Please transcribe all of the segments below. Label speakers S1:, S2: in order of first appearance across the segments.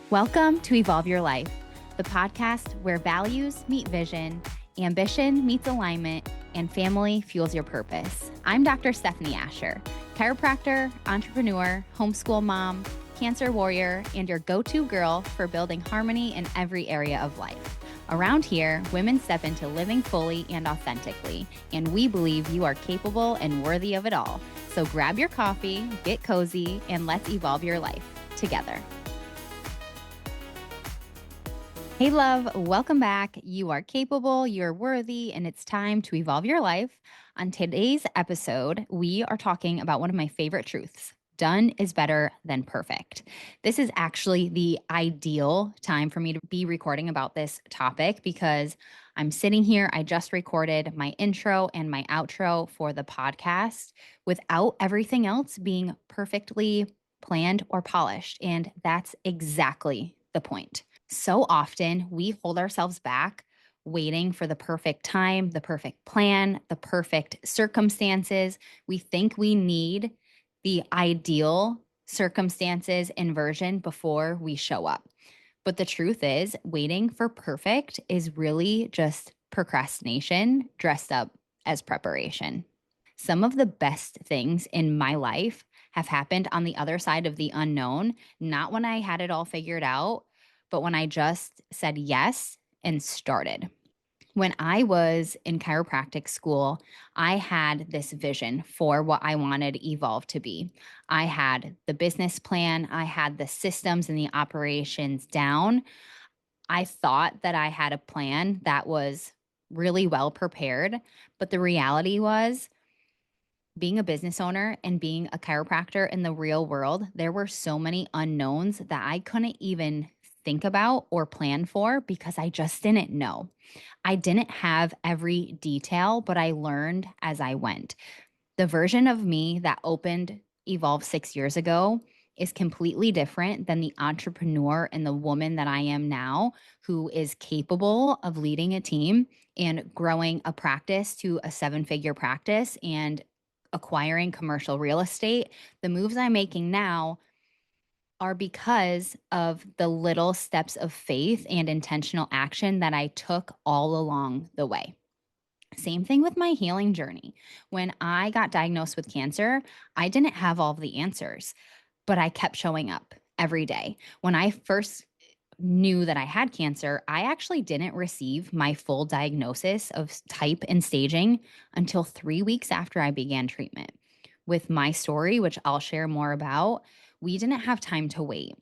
S1: Welcome to Evolve Your Life, the podcast where values meet vision, ambition meets alignment, and family fuels your purpose. I'm Dr. Stefanie Ascher, chiropractor, entrepreneur, homeschool mom, cancer warrior, and your go-to girl for building harmony in every area of life. Around here, women step into living fully and authentically, and we believe you are capable and worthy of it all. So grab your coffee, get cozy, and let's evolve your life together. Hey, love, welcome back. You are capable, you're worthy, and it's time to evolve your life. On today's episode, we are talking about one of my favorite truths. Done is better than perfect. This is actually the ideal time for me to be recording about this topic because I'm sitting here. I just recorded my intro and my outro for the podcast without everything else being perfectly planned or polished. And that's exactly the point. So often we hold ourselves back waiting for the perfect time, the perfect plan, the perfect circumstances. We think we need the ideal circumstances and version before we show up. But the truth is, waiting for perfect is really just procrastination dressed up as preparation. Some of the best things in my life have happened on the other side of the unknown, not when I had it all figured out, but when I just said yes and started. When I was in chiropractic school, I had this vision for what I wanted Evolve to be. I had the business plan, I had the systems and the operations down. I thought that I had a plan that was really well prepared, but the reality was, being a business owner and being a chiropractor in the real world, there were so many unknowns that I couldn't even think about or plan for because I just didn't know. I didn't have every detail, but I learned as I went. The version of me that opened Evolve 6 years ago is completely different than the entrepreneur and the woman that I am now, who is capable of leading a team and growing a practice to a 7-figure practice and acquiring commercial real estate. The moves I'm making now are because of the little steps of faith and intentional action that I took all along the way. Same thing with my healing journey. When I got diagnosed with cancer, I didn't have all of the answers, but I kept showing up every day. When I first knew that I had cancer, I actually didn't receive my full diagnosis of type and staging until 3 weeks after I began treatment. With my story, which I'll share more about, we didn't have time to wait.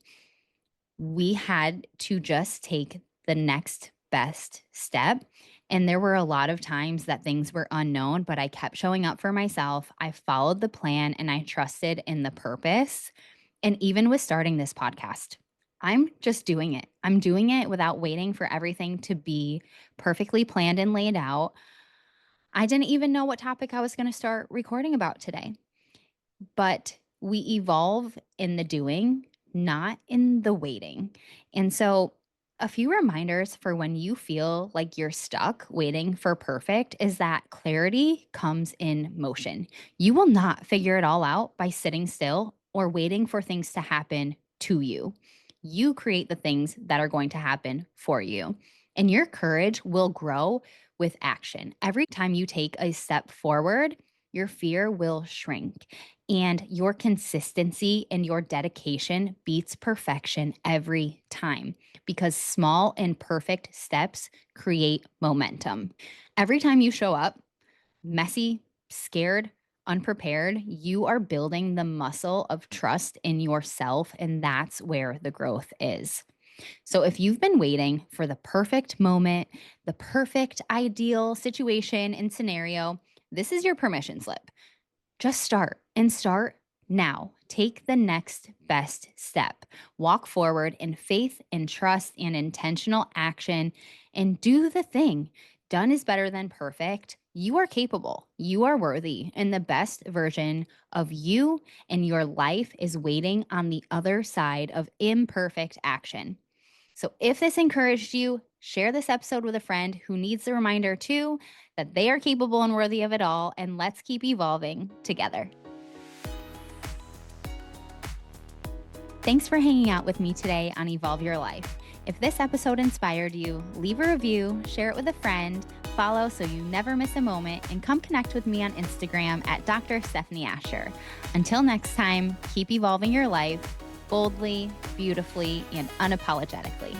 S1: We had to just take the next best step. And there were a lot of times that things were unknown, but I kept showing up for myself. I followed the plan and I trusted in the purpose. And even with starting this podcast, I'm just doing it. I'm doing it without waiting for everything to be perfectly planned and laid out. I didn't even know what topic I was going to start recording about today. But we evolve in the doing, not in the waiting. And so, a few reminders for when you feel like you're stuck waiting for perfect is that clarity comes in motion. You will not figure it all out by sitting still or waiting for things to happen to you. You create the things that are going to happen for you. And your courage will grow with action. Every time you take a step forward, your fear will shrink. And your consistency and your dedication beats perfection every time because small and perfect steps create momentum. Every time you show up, messy, scared, unprepared, you are building the muscle of trust in yourself, and that's where the growth is. So if you've been waiting for the perfect moment, the perfect ideal situation and scenario, this is your permission slip. Just start and start now. Take the next best step. Walk forward in faith and trust and intentional action and do the thing. Done is better than perfect. You are capable. You are worthy. And the best version of you and your life is waiting on the other side of imperfect action. So if this encouraged you, share this episode with a friend who needs the reminder too that they are capable and worthy of it all, and let's keep evolving together. Thanks for hanging out with me today on Evolve Your Life. If this episode inspired you, leave a review, share it with a friend, follow so you never miss a moment, and come connect with me on Instagram at Dr. Stefanie Ascher. Until next time, keep evolving your life boldly, beautifully, and unapologetically.